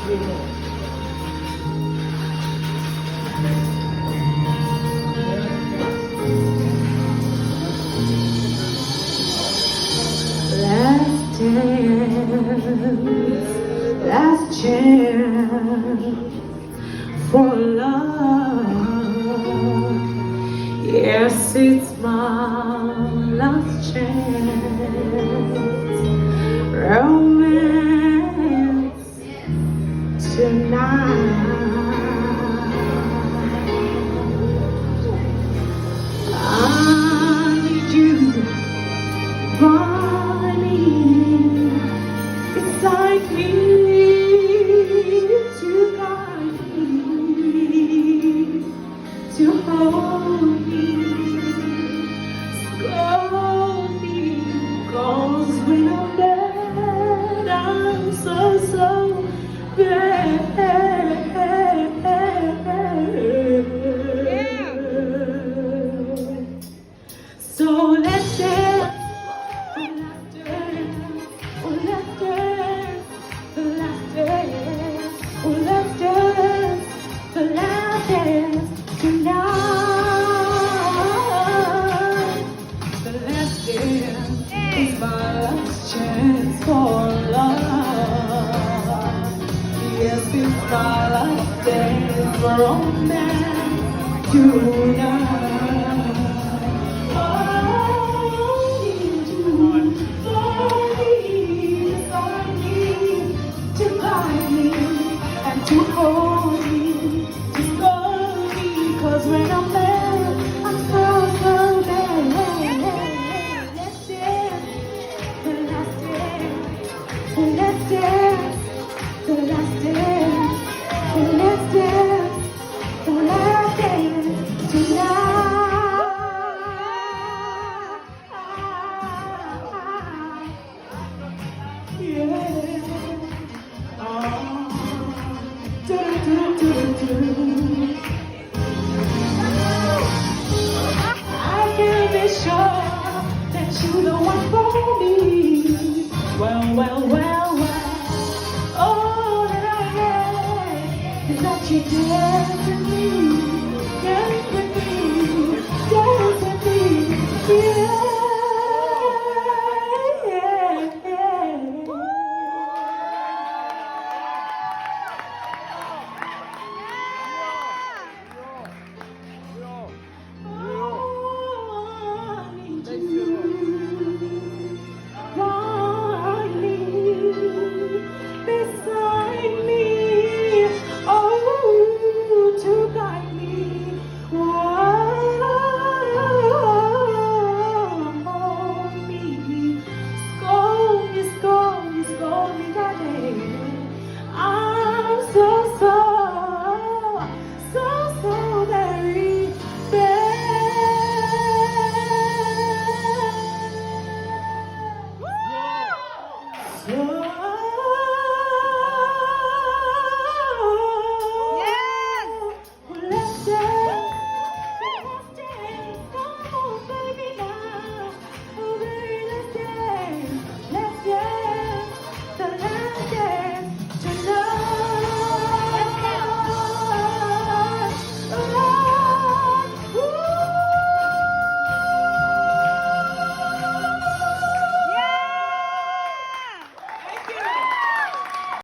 Last chance for love. Yes, it's my last chance. Romance tonight. I need you, Bonnie, beside me to guide me, to hold me, scold me, 'cause when I'm dead, I'm so bad. So let's dance. It's my last chance for love. Yes, it's my last dance for romance tonight. Oh, need you, beside me, to guide me and to hold me, to scold me, 'cause when I'm there, I'm so bad. Let's dance, the last dance, let's dance, the last dance, let's dance, the last dance tonight. Yeah. Oh. Do, do, do, do.